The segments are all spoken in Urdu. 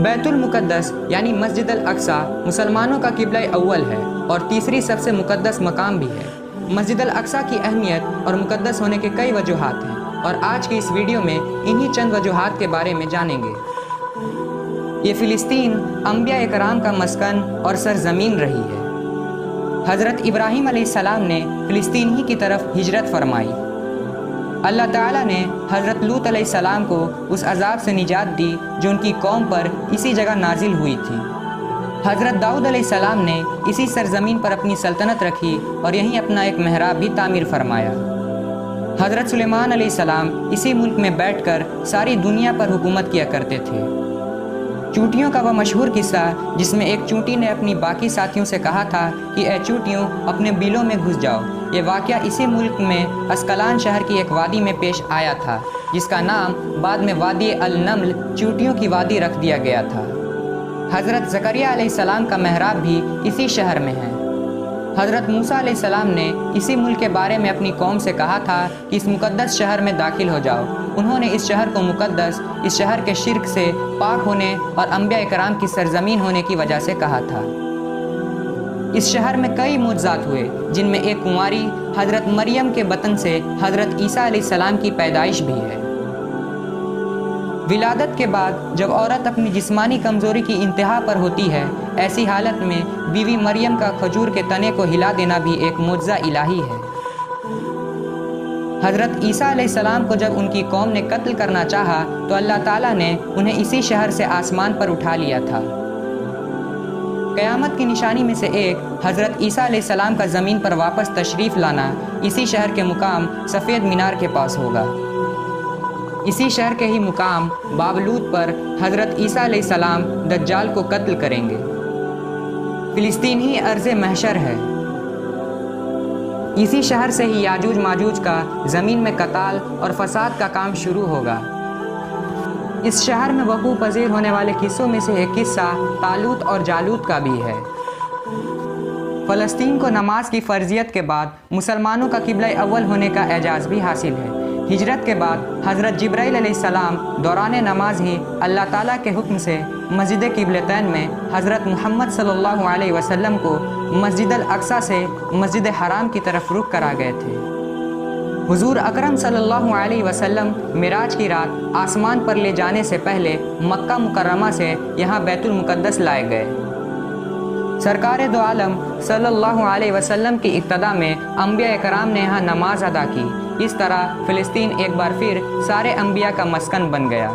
بیت المقدس یعنی مسجد الاقصی مسلمانوں کا قبلہ اول ہے اور تیسری سب سے مقدس مقام بھی ہے۔ مسجد الاقصی کی اہمیت اور مقدس ہونے کے کئی وجوہات ہیں اور آج کی اس ویڈیو میں انہی چند وجوہات کے بارے میں جانیں گے۔ یہ فلسطین انبیاء اکرام کا مسکن اور سرزمین رہی ہے۔ حضرت ابراہیم علیہ السلام نے فلسطین ہی کی طرف ہجرت فرمائی۔ اللہ تعالیٰ نے حضرت لوط علیہ السلام کو اس عذاب سے نجات دی جو ان کی قوم پر اسی جگہ نازل ہوئی تھی۔ حضرت داؤد علیہ السلام نے اسی سرزمین پر اپنی سلطنت رکھی اور یہیں اپنا ایک محراب بھی تعمیر فرمایا۔ حضرت سلیمان علیہ السلام اسی ملک میں بیٹھ کر ساری دنیا پر حکومت کیا کرتے تھے۔ چونٹیوں کا وہ مشہور قصہ جس میں ایک چونٹی نے اپنی باقی ساتھیوں سے کہا تھا کہ اے چونٹیوں اپنے بیلوں میں گھس جاؤ، یہ واقعہ اسی ملک میں اسقلان شہر کی ایک وادی میں پیش آیا تھا جس کا نام بعد میں وادی النمل چونٹیوں کی وادی رکھ دیا گیا تھا۔ حضرت زکریا علیہ السلام کا محراب بھی اسی شہر میں ہے۔ حضرت موسیٰ علیہ السلام نے اسی ملک کے بارے میں اپنی قوم سے کہا تھا کہ اس مقدس شہر میں داخل ہو جاؤ۔ انہوں نے اس شہر کو مقدس، اس شہر کے شرک سے پاک ہونے اور انبیاء اکرام کی سرزمین ہونے کی وجہ سے کہا تھا۔ اس شہر میں کئی معجزات ہوئے جن میں ایک کنواری حضرت مریم کے بطن سے حضرت عیسیٰ علیہ السلام کی پیدائش بھی ہے۔ ولادت کے بعد جب عورت اپنی جسمانی کمزوری کی انتہا پر ہوتی ہے، ایسی حالت میں بیوی مریم کا کھجور کے تنے کو ہلا دینا بھی ایک معجزہ الہی ہے۔ حضرت عیسیٰ علیہ السلام کو جب ان کی قوم نے قتل کرنا چاہا تو اللہ تعالیٰ نے انہیں اسی شہر سے آسمان پر اٹھا لیا تھا۔ قیامت کی نشانی میں سے ایک حضرت عیسیٰ علیہ السلام کا زمین پر واپس تشریف لانا اسی شہر کے مقام سفید مینار کے پاس ہوگا۔ اسی شہر کے ہی مقام باب لوط پر حضرت عیسیٰ علیہ السلام دجال کو قتل کریں گے۔ فلسطین ہی ارض محشر ہے۔ اسی شہر سے ہی یاجوج ماجوج کا زمین میں قتال اور فساد کا کام شروع ہوگا۔ اس شہر میں وقوع پذیر ہونے والے قصوں میں سے ایک قصہ طالوت اور جالوت کا بھی ہے۔ فلسطین کو نماز کی فرضیت کے بعد مسلمانوں کا قبلہ اول ہونے کا اعزاز بھی حاصل ہے۔ ہجرت کے بعد حضرت جبرائیل علیہ السلام دوران نماز ہی اللہ تعالیٰ کے حکم سے مسجد قبلتین میں حضرت محمد صلی اللہ علیہ وسلم کو مسجد الاقصی سے مسجد حرام کی طرف رخ کرا گئے تھے۔ حضور اکرم صلی اللہ علیہ وسلم معراج کی رات آسمان پر لے جانے سے پہلے مکہ مکرمہ سے یہاں بیت المقدس لائے گئے۔ سرکار دو عالم صلی اللہ علیہ وسلم کی اقتداء میں انبیاء اکرام نے یہاں نماز ادا کی۔ اس طرح فلسطین ایک بار پھر سارے انبیاء کا مسکن بن گیا۔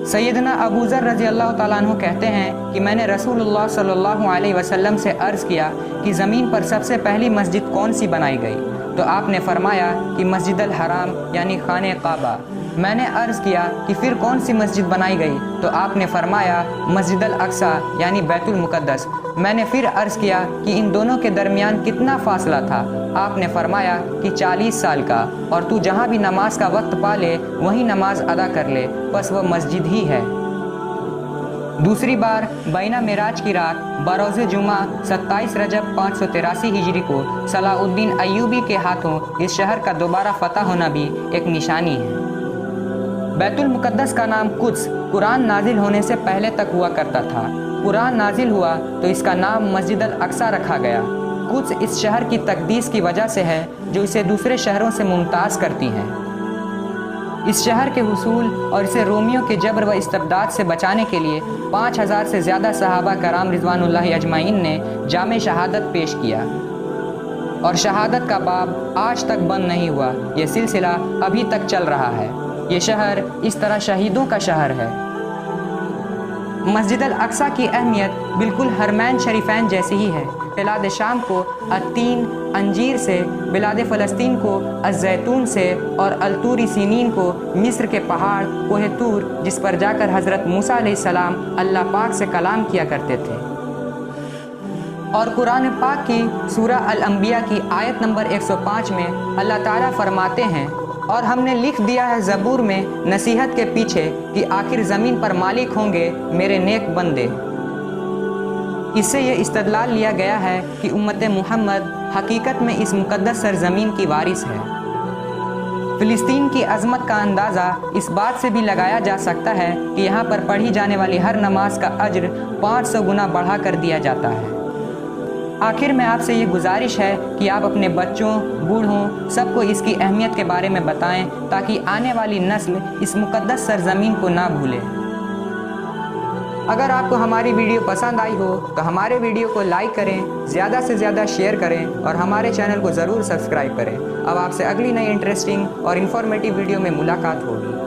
سیدنا ابو ذر رضی اللہ تعالیٰ عنہ کہتے ہیں کہ میں نے رسول اللہ صلی اللہ علیہ وسلم سے عرض کیا کہ زمین پر سب سے پہلی مسجد کون سی بنائی گئی؟ تو آپ نے فرمایا کہ مسجد الحرام یعنی خانہ کعبہ۔ میں نے عرض کیا کہ پھر کون سی مسجد بنائی گئی؟ تو آپ نے فرمایا مسجد الاقصی یعنی بیت المقدس۔ میں نے پھر عرض کیا کہ ان دونوں کے درمیان کتنا فاصلہ تھا؟ آپ نے فرمایا کہ 40 سال کا، اور تو جہاں بھی نماز کا وقت پا لے وہیں نماز ادا کر لے، بس وہ مسجد ہی ہے۔ دوسری بار بینہ معراج کی رات بروز جمعہ 27 رجب 583 ہجری کو صلاح الدین ایوبی کے ہاتھوں اس شہر کا دوبارہ فتح ہونا بھی ایک نشانی ہے۔ بیت المقدس کا نام قدس قرآن نازل ہونے سے پہلے تک ہوا کرتا تھا۔ قرآن نازل ہوا تو اس کا نام مسجد الاقصی رکھا گیا۔ قدس اس شہر کی تقدیس کی وجہ سے ہے جو اسے دوسرے شہروں سے ممتاز کرتی ہیں۔ اس شہر کے حصول اور اسے رومیوں کے جبر و استبداد سے بچانے کے لیے 5000 سے زیادہ صحابہ کرام رضوان اللہ اجمعین نے جامِ شہادت پیش کیا، اور شہادت کا باب آج تک بند نہیں ہوا۔ یہ سلسلہ ابھی تک چل رہا ہے۔ یہ شہر اس طرح شہیدوں کا شہر ہے۔ مسجد الاقصی کی اہمیت بالکل حرمین شریفین جیسی ہی ہے۔ بلاد شام کو التین انجیر سے، بلاد فلسطین کو الزیتون سے، اور الطور سینین کو مصر کے پہاڑ کوہ طور جس پر جا کر حضرت موسیٰ علیہ السلام اللہ پاک سے کلام کیا کرتے تھے۔ اور قرآن پاک کی سورہ الانبیاء کی آیت نمبر 105 میں اللہ تعالیٰ فرماتے ہیں، اور ہم نے لکھ دیا ہے زبور میں نصیحت کے پیچھے کہ آخر زمین پر مالک ہوں گے میرے نیک بندے۔ اس سے یہ استدلال لیا گیا ہے کہ امت محمد حقیقت میں اس مقدس سرزمین کی وارث ہے۔ فلسطین کی عظمت کا اندازہ اس بات سے بھی لگایا جا سکتا ہے کہ یہاں پر پڑھی جانے والی ہر نماز کا اجر 500 گنا بڑھا کر دیا جاتا ہے۔ آخر میں آپ سے یہ گزارش ہے کہ آپ اپنے بچوں، بوڑھوں سب کو اس کی اہمیت کے بارے میں بتائیں تاکہ آنے والی نسل اس مقدس سرزمین کو نہ بھولے۔ اگر آپ کو ہماری ویڈیو پسند آئی ہو تو ہمارے ویڈیو کو لائک کریں، زیادہ سے زیادہ شیئر کریں اور ہمارے چینل کو ضرور سبسکرائب کریں۔ اب آپ سے اگلی نئی انٹرسٹنگ اور انفارمیٹیو ویڈیو میں ملاقات ہوگی۔